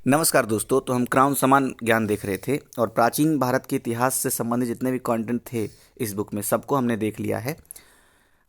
नमस्कार दोस्तों। तो हम क्राउन समान ज्ञान देख रहे थे और प्राचीन भारत के इतिहास से संबंधित जितने भी कंटेंट थे इस बुक में सबको हमने देख लिया है।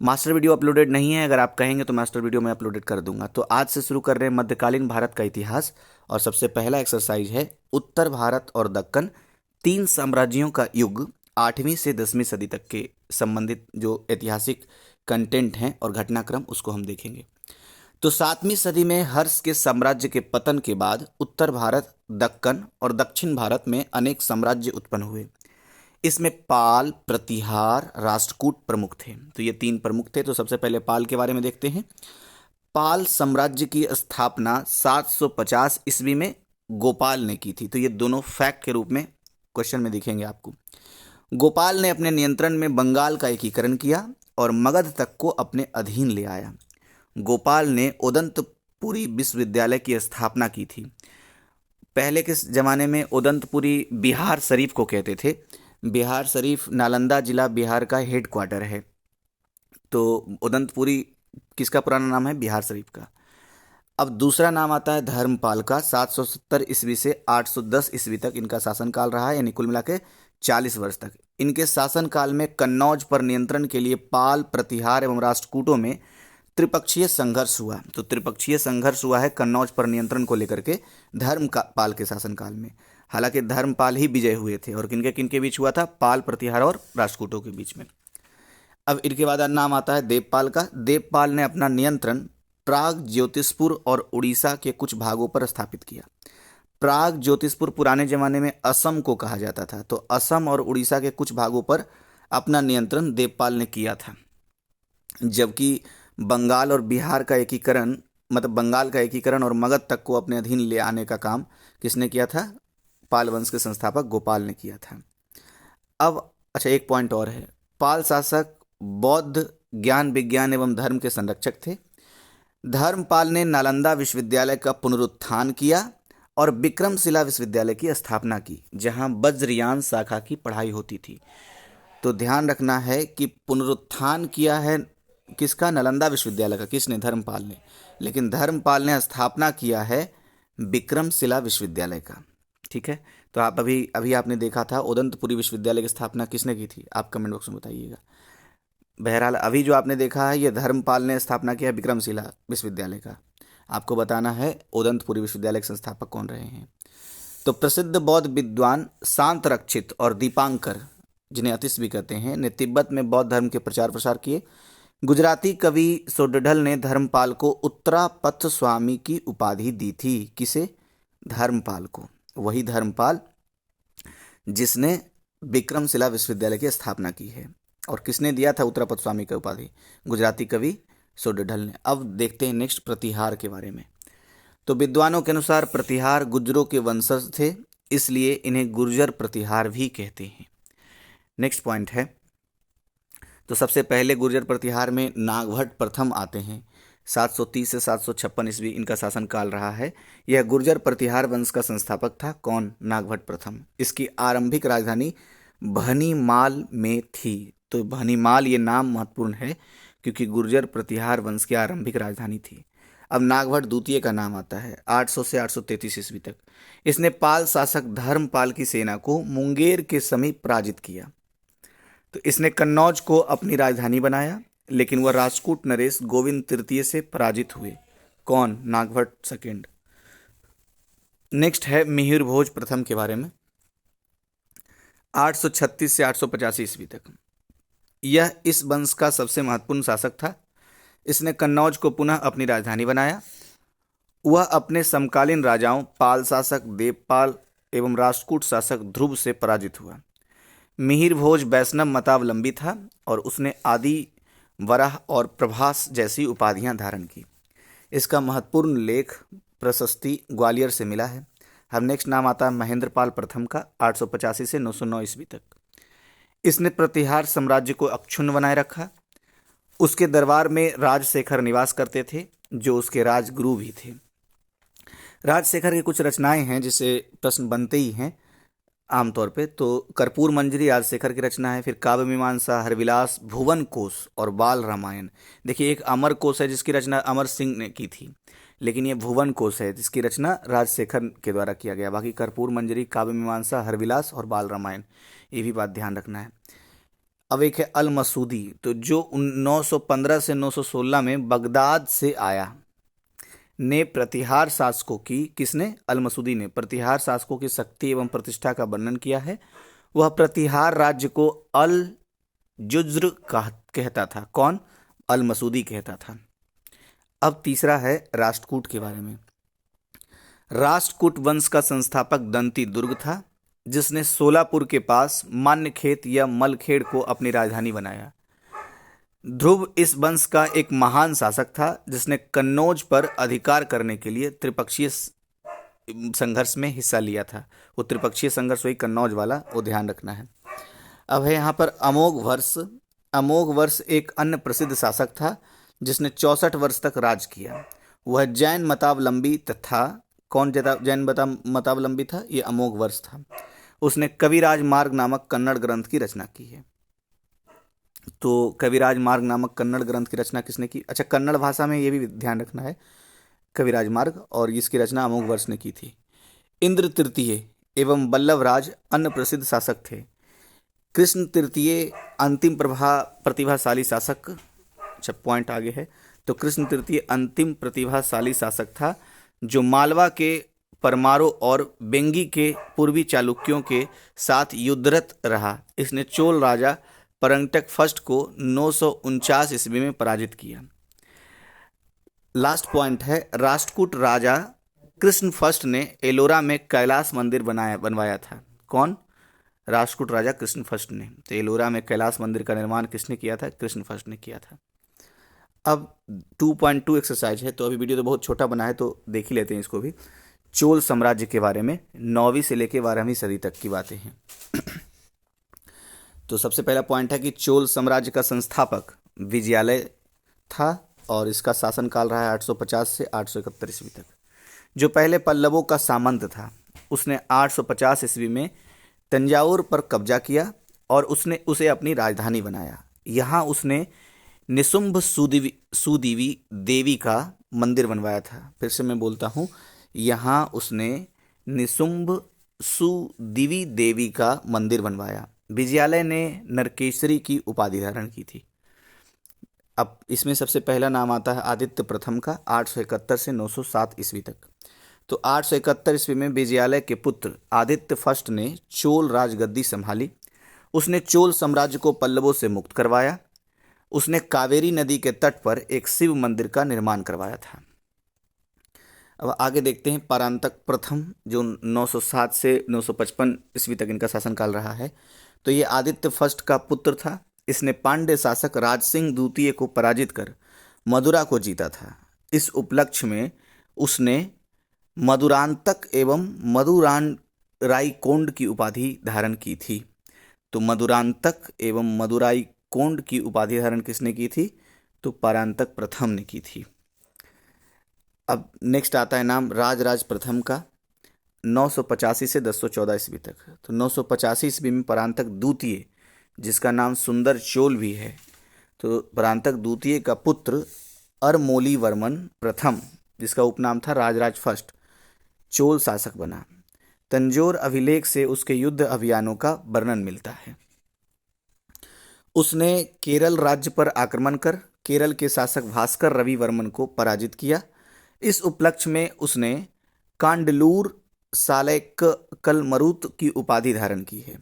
मास्टर वीडियो अपलोडेड नहीं है, अगर आप कहेंगे तो मास्टर वीडियो मैं अपलोडेड कर दूंगा। तो आज से शुरू कर रहे हैं मध्यकालीन भारत का इतिहास और सबसे पहला एक्सरसाइज है उत्तर भारत और दक्कन, तीन साम्राज्यों का युग 8वीं से 10वीं सदी तक के संबंधित जो ऐतिहासिक कंटेंट हैं और घटनाक्रम उसको हम देखेंगे। तो 7वीं सदी में हर्ष के साम्राज्य के पतन के बाद उत्तर भारत, दक्कन और दक्षिण भारत में अनेक साम्राज्य उत्पन्न हुए। इसमें पाल, प्रतिहार, राष्ट्रकूट प्रमुख थे। तो ये तीन प्रमुख थे। तो सबसे पहले पाल के बारे में देखते हैं। पाल साम्राज्य की स्थापना 750 ईस्वी में गोपाल ने की थी। तो ये दोनों फैक्ट के रूप में क्वेश्चन में दिखेंगे आपको। गोपाल ने अपने नियंत्रण में बंगाल का एकीकरण किया और मगध तक को अपने अधीन ले आया। गोपाल ने उदंतपुरी विश्वविद्यालय की स्थापना की थी। पहले के ज़माने में उदंतपुरी बिहार शरीफ को कहते थे। बिहार शरीफ नालंदा जिला बिहार का हेड क्वार्टर है। तो उदंतपुरी किसका पुराना नाम है? बिहार शरीफ का। अब दूसरा नाम आता है धर्मपाल का। 770 ईस्वी से 810 ईस्वी तक इनका शासनकाल रहा है, यानी कुल मिला के 40 वर्ष तक। इनके शासनकाल में कन्नौज पर नियंत्रण के लिए पाल, प्रतिहार एवं राष्ट्रकूटों में त्रिपक्षीय संघर्ष हुआ। तो त्रिपक्षीय संघर्ष हुआ है कन्नौज पर नियंत्रण को लेकर के धर्मपाल के शासनकाल में। हालांकि धर्मपाल ही विजय हुए थे और किनके किनके बीच हुआ था? पाल, प्रतिहार और राष्ट्रकूटों के बीच में। अब इनके बाद नाम आता है देवपाल का। देवपाल ने अपना नियंत्रण प्राग, ज्योतिषपुर और उड़ीसा के कुछ भागों पर स्थापित किया। प्राग, ज्योतिषपुर पुराने जमाने में असम को कहा जाता था। तो असम और उड़ीसा के कुछ भागों पर अपना नियंत्रण देवपाल ने किया था। जबकि बंगाल और बिहार का एकीकरण, मतलब बंगाल का एकीकरण और मगध तक को अपने अधीन ले आने का काम किसने किया था? पाल वंश के संस्थापक गोपाल ने किया था। अब अच्छा, एक पॉइंट और है। पाल शासक बौद्ध, ज्ञान, विज्ञान एवं धर्म के संरक्षक थे। धर्मपाल ने नालंदा विश्वविद्यालय का पुनरुत्थान किया और विक्रमशिला विश्वविद्यालय की स्थापना की, जहां वज्रयान शाखा की पढ़ाई होती थी। तो ध्यान रखना है कि पुनरुत्थान किया है किसका? नालंदा विश्वविद्यालय का। किसने? धर्मपाल ने। लेकिन धर्मपाल ने स्थापना किया है विक्रमशिला विश्वविद्यालय का। ठीक है। तो आप अभी आपने देखा था उदंतपुरी विश्वविद्यालय की स्थापना किसने की थी? आप कमेंट बॉक्स में बताइएगा। बहरहाल अभी जो आपने देखा है ये धर्मपाल ने स्थापना किया विक्रमशिला विश्वविद्यालय का। आपको बताना है उदंतपुरी विश्वविद्यालय के संस्थापक कौन रहे हैं। तो प्रसिद्ध बौद्ध विद्वान शांत रक्षित और दीपांकर, जिन्हें अतिश भी कहते हैं, ने तिब्बत में बौद्ध धर्म के प्रचार प्रसार किए। गुजराती कवि सोडढल ने धर्मपाल को उत्तरापथ स्वामी की उपाधि दी थी। किसे? धर्मपाल को। वही धर्मपाल जिसने विक्रमशिला विश्वविद्यालय की स्थापना की है। और किसने दिया था उत्तरापथ स्वामी का उपाधि? गुजराती कवि सोडढल ने। अब देखते हैं नेक्स्ट प्रतिहार के बारे में। तो विद्वानों के अनुसार प्रतिहार गुर्जरों के वंशज थे, इसलिए इन्हें गुर्जर प्रतिहार भी कहते हैं। नेक्स्ट पॉइंट है, तो सबसे पहले गुर्जर प्रतिहार में नागभट्ट प्रथम आते हैं। 730 से 756 ईस्वी इनका शासनकाल रहा है। यह गुर्जर प्रतिहार वंश का संस्थापक था। कौन? नागभट्ट प्रथम। इसकी आरंभिक राजधानी भनीमाल में थी। तो भनीमाल ये नाम महत्वपूर्ण है क्योंकि गुर्जर प्रतिहार वंश की आरंभिक राजधानी थी। अब नागभट्ट द्वितीय का नाम आता है 800 से 833 ईस्वी तक। इसने पाल शासक धर्मपाल की सेना को मुंगेर के समीप पराजित किया। तो इसने कन्नौज को अपनी राजधानी बनाया, लेकिन वह राजपूत नरेश गोविंद तृतीय से पराजित हुए। कौन? नागभट्ट सेकेंड। नेक्स्ट है मिहिर भोज प्रथम के बारे में। 836 से 885 ईस्वी तक यह इस वंश का सबसे महत्वपूर्ण शासक था। इसने कन्नौज को पुनः अपनी राजधानी बनाया। वह अपने समकालीन राजाओं पाल शासक देवपाल एवं राष्ट्रकूट शासक ध्रुव से पराजित हुआ। मिहिर भोज वैष्णव मतावलंबी था और उसने आदि, वराह और प्रभास जैसी उपाधियां धारण की। इसका महत्वपूर्ण लेख प्रशस्ति ग्वालियर से मिला है। हम नेक्स्ट नाम आता है महेंद्रपाल प्रथम का। 885 से 909 ईस्वी तक इसने प्रतिहार साम्राज्य को अक्षुण्ण बनाए रखा। उसके दरबार में राजशेखर निवास करते थे, जो उसके राजगुरु भी थे। राजशेखर की कुछ रचनाएं हैं जिसे प्रश्न बनते ही हैं आमतौर पे। तो कर्पूर मंजरी राजशेखर की रचना है। फिर काव्य मीमांसा, हरविलास, भुवन कोश और बाल रामायण। देखिए एक अमर कोश है जिसकी रचना अमर सिंह ने की थी। लेकिन ये भुवन कोश है जिसकी रचना राजशेखर के द्वारा किया गया। बाकी कर्पूर मंजरी, काव्य मीमांसा, हरविलास और बाल रामायण, ये भी बात ध्यान रखना है। अब एक है अल मसूदी, तो जो 915 से 916 में बगदाद से आया, ने प्रतिहार शासकों की, किसने? अल मसूदी ने प्रतिहार शासकों की शक्ति एवं प्रतिष्ठा का वर्णन किया है। वह प्रतिहार राज्य को अल जुज्र कहता था। कौन? अल मसूदी कहता था। अब तीसरा है राष्ट्रकूट के बारे में। राष्ट्रकूट वंश का संस्थापक दंती दुर्ग था, जिसने सोलापुर के पास मान्यखेत या मलखेड़ को अपनी राजधानी बनाया। ध्रुव इस वंश का एक महान शासक था, जिसने कन्नौज पर अधिकार करने के लिए त्रिपक्षीय संघर्ष में हिस्सा लिया था। वो त्रिपक्षीय संघर्ष वही कन्नौज वाला, वो ध्यान रखना है। अब है यहाँ पर अमोघ वर्ष। अमोघ वर्ष एक अन्य प्रसिद्ध शासक था, जिसने 64 वर्ष तक राज किया। वह जैन मतावलंबी तथा कौन जैन मतावलंबी था? ये अमोघ वर्ष था। उसने कविराज मार्ग नामक कन्नड़ ग्रंथ की रचना की है। तो कविराज मार्ग नामक कन्नड़ ग्रंथ की रचना किसने की? अच्छा, कन्नड़ भाषा में ये भी ध्यान रखना है, कविराज मार्ग, और इसकी रचना अमोघ वर्ष ने की थी। इंद्र तृतीय एवं बल्लभराज अन्य प्रसिद्ध शासक थे। कृष्ण तृतीय अंतिम प्रतिभाशाली शासक, अच्छा पॉइंट आगे है, तो कृष्ण तृतीय अंतिम प्रतिभाशाली शासक था, जो मालवा के परमारो और बेंगी के पूर्वी चालुक्यों के साथ युद्धरत रहा। इसने चोल राजा परंटक फर्स्ट को 949 ईस्वी में पराजित किया। लास्ट पॉइंट है, राष्ट्रकूट राजा कृष्ण फर्स्ट ने एलोरा में कैलाश मंदिर बनवाया था। कौन? राष्ट्रकूट राजा कृष्ण फर्स्ट ने। तो एलोरा में कैलाश मंदिर का निर्माण किसने किया था? कृष्ण फर्स्ट ने किया था। अब 2.2 एक्सरसाइज है, तो अभी वीडियो तो बहुत छोटा बना है, तो देख ही लेते हैं इसको भी। चोल साम्राज्य के बारे में 9वीं से लेकर 12वीं सदी तक की बातें हैं। तो सबसे पहला पॉइंट है कि चोल साम्राज्य का संस्थापक विजयालय था, और इसका शासनकाल रहा है 850 से 871 ईस्वी तक। जो पहले पल्लवों का सामंत था, उसने 850 ईस्वी में तंजावुर पर कब्जा किया और उसने उसे अपनी राजधानी बनाया। यहाँ उसने निशुंभ सुदीवी देवी का मंदिर बनवाया था। फिर से मैं बोलता हूँ, यहाँ उसने निशुंभ सुदीवी देवी का मंदिर बनवाया। विजयालय ने नरकेसरी की उपाधि धारण की थी। अब इसमें सबसे पहला नाम आता है आदित्य प्रथम का, 871 से 907 ईस्वी तक। तो 871 ईस्वी में विजयालय के पुत्र आदित्य फर्स्ट ने चोल राजगद्दी संभाली। उसने चोल साम्राज्य को पल्लवों से मुक्त करवाया। उसने कावेरी नदी के तट पर एक शिव मंदिर का निर्माण करवाया था। अब आगे देखते हैं परांतक प्रथम, जो 907 से 955 ईस्वी तक इनका शासनकाल रहा है। तो ये आदित्य फर्स्ट का पुत्र था। इसने पांड्य शासक राज सिंह द्वितीय को पराजित कर मदुरा को जीता था। इस उपलक्ष्य में उसने मधुरांतक एवं मधुराईकोंड की उपाधि धारण की थी। तो मधुरांतक एवं मधुराईकोंड की उपाधि धारण किसने की थी? तो परांतक प्रथम ने की थी। अब नेक्स्ट आता है नाम राजराज प्रथम का, 985 से 1014 ईस्वी तक। तो 985 ईस्वी में परांतक द्वितीय, जिसका नाम सुंदर चोल भी है, तो परांतक द्वितीय का पुत्र अरमोली वर्मन प्रथम, जिसका उपनाम था राजराज फर्स्ट, चोल शासक बना। तंजौर अभिलेख से उसके युद्ध अभियानों का वर्णन मिलता है। उसने केरल राज्य पर आक्रमण कर केरल के शासक भास्कर रवि वर्मन को पराजित किया। इस उपलक्ष्य में उसने कांडलूर सालेकलमरुत की उपाधि धारण की है।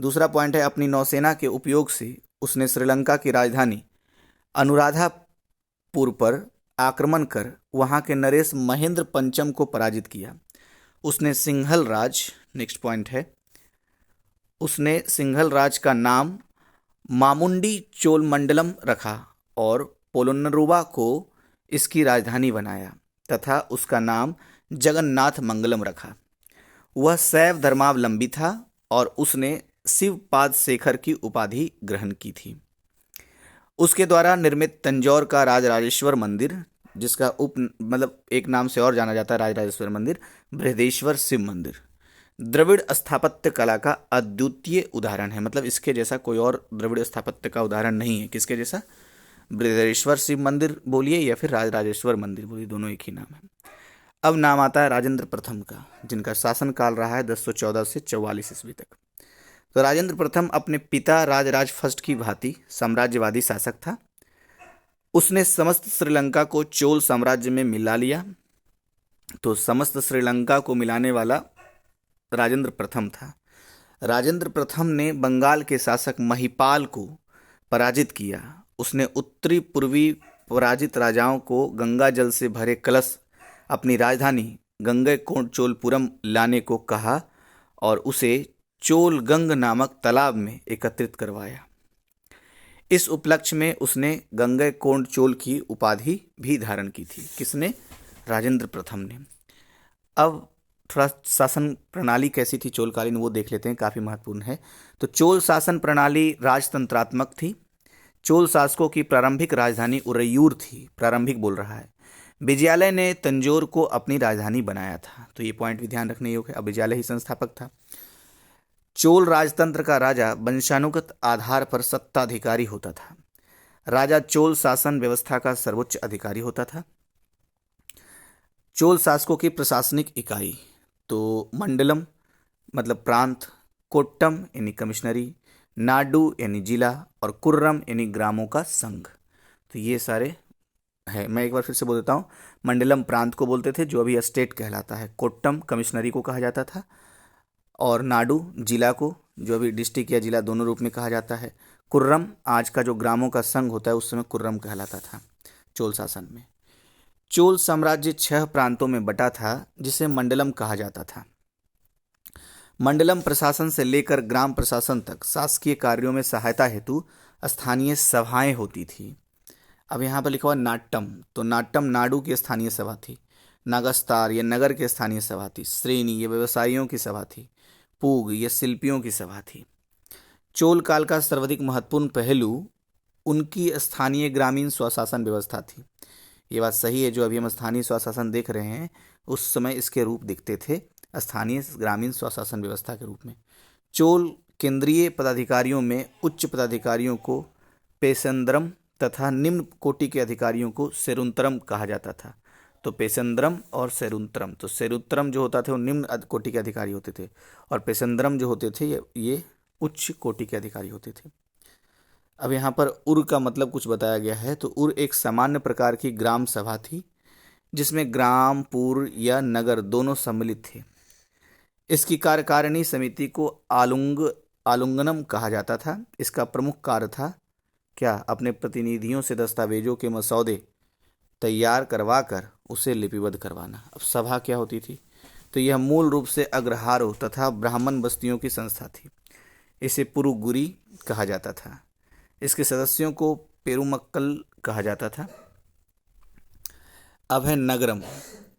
दूसरा पॉइंट है, अपनी नौसेना के उपयोग से उसने श्रीलंका की राजधानी अनुराधापुर पर आक्रमण कर वहां के नरेश महेंद्र पंचम को पराजित किया। उसने सिंहल राज, नेक्स्ट पॉइंट है, उसने सिंहल राज का नाम मामुंडी चोलमंडलम रखा और पोलोन्नरुवा को इसकी राजधानी बनाया तथा उसका नाम जगन्नाथ मंगलम रखा। वह शैव धर्मावलंबी था और उसने शिवपाद शेखर की उपाधि ग्रहण की थी। उसके द्वारा निर्मित तंजौर का राजराजेश्वर मंदिर, जिसका एक नाम से और जाना जाता है राजराजेश्वर मंदिर, बृहदेश्वर शिव मंदिर, द्रविड़ स्थापत्य कला का अद्वितीय उदाहरण है। मतलब इसके जैसा कोई और द्रविड़ स्थापत्य का उदाहरण नहीं है। किसके जैसा? बृहदेश्वर शिव मंदिर बोलिए या फिर राजराजेश्वर मंदिर बोलिए, दोनों एक ही नाम है। अब नाम आता है राजेंद्र प्रथम का, जिनका शासनकाल रहा है 1014 से 44 ईस्वी तक। तो राजेंद्र प्रथम अपने पिता राजराज फर्स्ट की भांति साम्राज्यवादी शासक था। उसने समस्त श्रीलंका को चोल साम्राज्य में मिला लिया। तो समस्त श्रीलंका को मिलाने वाला राजेंद्र प्रथम था। राजेंद्र प्रथम ने बंगाल के शासक महिपाल को पराजित किया। उसने उत्तरी पूर्वी पराजित राजाओं को गंगा जल से भरे कलश अपनी राजधानी गंगैकोंडचोलपुरम लाने को कहा और उसे चोलगंग नामक तालाब में एकत्रित करवाया। इस उपलक्ष्य में उसने गंगैकोंडचोल की उपाधि भी धारण की थी। किसने? राजेंद्र प्रथम ने। अब थोड़ा शासन प्रणाली कैसी थी चोलकालीन, वो देख लेते हैं, काफ़ी महत्वपूर्ण है। तो चोल शासन प्रणाली राजतंत्रात्मक थी। चोल शासकों की प्रारंभिक राजधानी उरैयूर थी। प्रारंभिक बोल रहा है। विजयालय ने तंजौर को अपनी राजधानी बनाया था। तो ये पॉइंट भी ध्यान रखने योग्य है। अब विजयालय ही संस्थापक था। चोल राजतंत्र का राजा वंशानुगत आधार पर सत्ताधिकारी होता था। राजा चोल शासन व्यवस्था का सर्वोच्च अधिकारी होता था। चोल शासकों की प्रशासनिक इकाई तो मंडलम मतलब प्रांत, कोट्टम यानी कमिश्नरी, नाडु यानी जिला और कुर्रम यानी ग्रामों का संघ। तो ये सारे है। मैं एक बार फिर से बोल देता हूँ। मंडलम प्रांत को बोलते थे, जो अभी स्टेट कहलाता है। कोट्टम कमिश्नरी को कहा जाता था। और नाडु जिला को, जो अभी डिस्ट्रिक्ट या जिला दोनों रूप में कहा जाता है। कुर्रम आज का जो ग्रामों का संघ होता है, उस समय कुर्रम कहलाता था चोल शासन में। चोल साम्राज्य 6 प्रांतों में बटा था, जिसे मंडलम कहा जाता था। मंडलम प्रशासन से लेकर ग्राम प्रशासन तक शासकीय कार्यों में सहायता हेतु स्थानीय सभाएं होती थी। अब यहाँ पर लिखा हुआ नाट्यम, तो नाट्यम नाडु की स्थानीय सभा थी। नागस्तार ये नगर की स्थानीय सभा थी। श्रेणी ये व्यवसायियों की सभा थी। पूग ये शिल्पियों की सभा थी। चोल काल का सर्वाधिक महत्वपूर्ण पहलू उनकी स्थानीय ग्रामीण स्वशासन व्यवस्था थी। ये बात सही है, जो अभी हम स्थानीय स्वशासन देख रहे हैं, उस समय इसके रूप दिखते थे स्थानीय ग्रामीण स्वशासन व्यवस्था के रूप में। चोल केंद्रीय पदाधिकारियों में उच्च पदाधिकारियों को पेशेंद्रम तथा निम्न कोटि के अधिकारियों को सेरुंतरम कहा जाता था। तो पेशेंद्रम और सेरुंतरम, तो सेरुंतरम जो होता थे वो निम्न कोटि के अधिकारी होते थे, और पेशेंद्रम जो होते थे ये उच्च कोटि के अधिकारी होते थे। अब यहाँ पर उर का मतलब कुछ बताया गया है। तो उर एक सामान्य प्रकार की ग्राम सभा थी, जिसमें ग्राम, पुर या नगर दोनों सम्मिलित थे। इसकी कार्यकारिणी समिति को आलुंगनम कहा जाता था। इसका प्रमुख कार्य था क्या? अपने प्रतिनिधियों से दस्तावेजों के मसौदे तैयार करवाकर उसे लिपिबद्ध करवाना। अब सभा क्या होती थी? तो यह मूल रूप से अग्रहारों तथा ब्राह्मण बस्तियों की संस्था थी। इसे पुरुगुरी कहा जाता था। इसके सदस्यों को पेरुमक्कल कहा जाता था। अब है नगरम,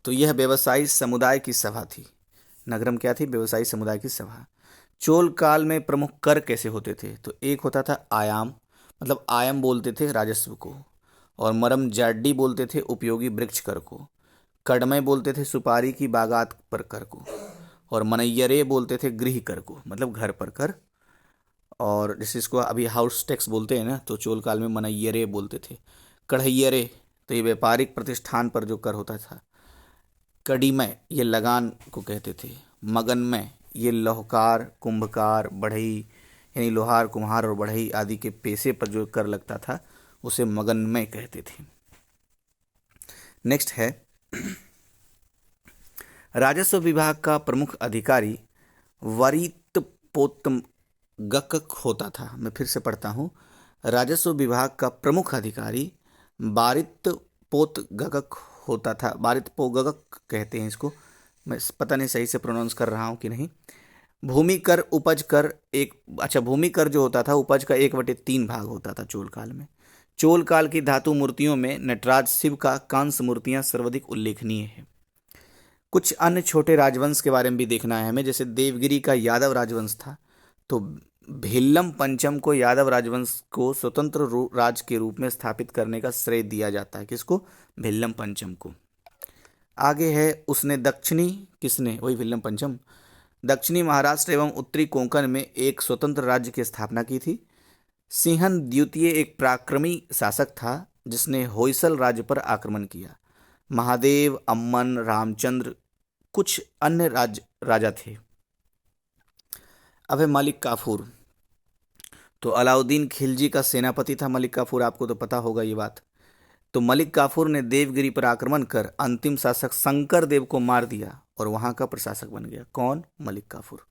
तो यह व्यवसायी समुदाय की सभा थी। नगरम क्या थी? व्यवसायी समुदाय की सभा। चोल काल में प्रमुख कर कैसे होते थे? तो एक होता था आयाम, मतलब आयम बोलते थे राजस्व को, और मरम जाड्डी बोलते थे उपयोगी वृक्ष कर को, कड़मय बोलते थे सुपारी की बागात पर कर को, और मनैयरे बोलते थे गृह कर को, मतलब घर पर कर। और जैसे इसको अभी हाउस टैक्स बोलते हैं ना, तो चोल काल में मनैयरे बोलते थे। कढ़ैयरे तो ये व्यापारिक प्रतिष्ठान पर जो कर होता था। कड़ीमय ये लगान को कहते थे। मगनमय ये लोहकार, कुंभकार, बढ़ई यानी लोहार, कुम्हार और बढ़ई आदि के पेशे पर जो कर लगता था उसे मगनमय कहते थे। नेक्स्ट है राजस्व विभाग का प्रमुख अधिकारी वरितपोतगकक होता था। मैं फिर से पढ़ता हूँ। राजस्व विभाग का प्रमुख अधिकारी वारितपोतगकक होता था। वारितपोतगकक कहते हैं इसको, मैं पता नहीं सही से प्रोनाउंस कर रहा हूँ कि नहीं। भूमि कर, उपज कर भूमि कर जो होता था उपज का 1/3 भाग होता था चोल काल में। चोल काल की धातु मूर्तियों में नटराज शिव का कांस्य मूर्तियां सर्वाधिक उल्लेखनीय है। कुछ अन्य छोटे राजवंश के बारे में भी देखना है हमें। जैसे देवगिरी का यादव राजवंश था, तो भिल्लम पंचम को यादव राजवंश को स्वतंत्र राज के रूप में स्थापित करने का श्रेय दिया जाता है। किसको? भिल्लम पंचम को। आगे है उसने दक्षिणी, किसने? वही भिल्लम पंचम, दक्षिणी महाराष्ट्र एवं उत्तरी कोंकण में एक स्वतंत्र राज्य की स्थापना की थी। सिंहन द्वितीय एक पराक्रमी शासक था जिसने होयसल राज्य पर आक्रमण किया। महादेव, अम्मन, रामचंद्र कुछ अन्य राजा थे। अब है मलिक काफूर। तो अलाउद्दीन खिलजी का सेनापति था मलिक काफूर, आपको तो पता होगा ये बात। तो मलिक काफूर ने देवगिरी पर आक्रमण कर अंतिम शासक शंकर देव को मार दिया और वहां का प्रशासक बन गया। कौन? मलिक काफूर।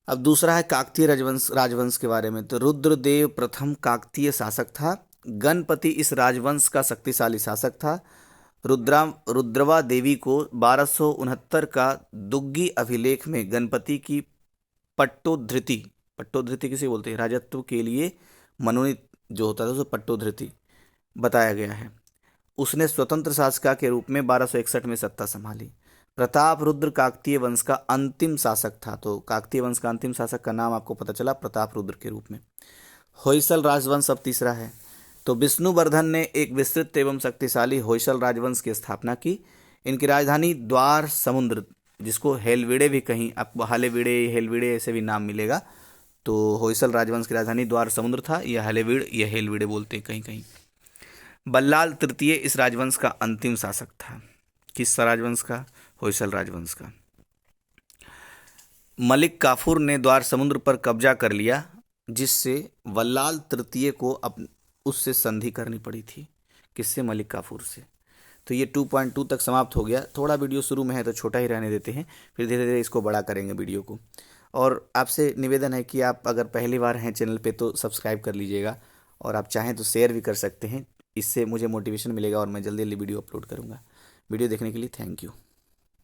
अब दूसरा है काकतीय राजवंश के बारे में। तो रुद्रदेव प्रथम काकतीय शासक था। गणपति इस राजवंश का शक्तिशाली शासक था। रुद्रवा देवी को 1269 का दुग्गी अभिलेख में गणपति की पट्टोधृति किसे बोलते हैं, राजत्व के लिए मनोनीत जो होता था उसे पट्टोधृति बताया गया है। उसने स्वतंत्र शासक के रूप में 1261 में सत्ता संभाली। प्रताप रुद्र काकतीय वंश का अंतिम शासक था। तो काकतीय वंश का अंतिम शासक का नाम आपको पता चला, प्रताप रुद्र के रूप में। होयसल राजवंश अब तीसरा है। तो विष्णुवर्धन ने एक विस्तृत एवं शक्तिशाली होयसल राजवंश की स्थापना की। इनकी राजधानी द्वार समुद्र, जिसको हेलविड़े भी कहीं आपको हालेविड़े हेलविड़े ऐसे भी नाम मिलेगा। तो होयसल राजवंश की राजधानी द्वार समुद्र था, यह हालेविड़ या हेलविड़े बोलते हैं कहीं कहीं। बल्लाल तृतीय इस राजवंश का अंतिम शासक था। किस राजवंश का? होयसल राजवंश का। मलिक काफूर ने द्वार समुद्र पर कब्जा कर लिया, जिससे बल्लाल तृतीय को उससे संधि करनी पड़ी थी। किससे? मलिक काफूर से। तो ये 2.2 तक समाप्त हो गया। थोड़ा वीडियो शुरू में है तो छोटा ही रहने देते हैं, फिर धीरे धीरे इसको बड़ा करेंगे वीडियो को। और आपसे निवेदन है कि आप अगर पहली बार हैं चैनल पे तो सब्सक्राइब कर लीजिएगा, और आप चाहें तो शेयर भी कर सकते हैं। इससे मुझे मोटिवेशन मिलेगा और मैं जल्दी जल्दी वीडियो अपलोड करूँगा। वीडियो देखने के लिए थैंक यू।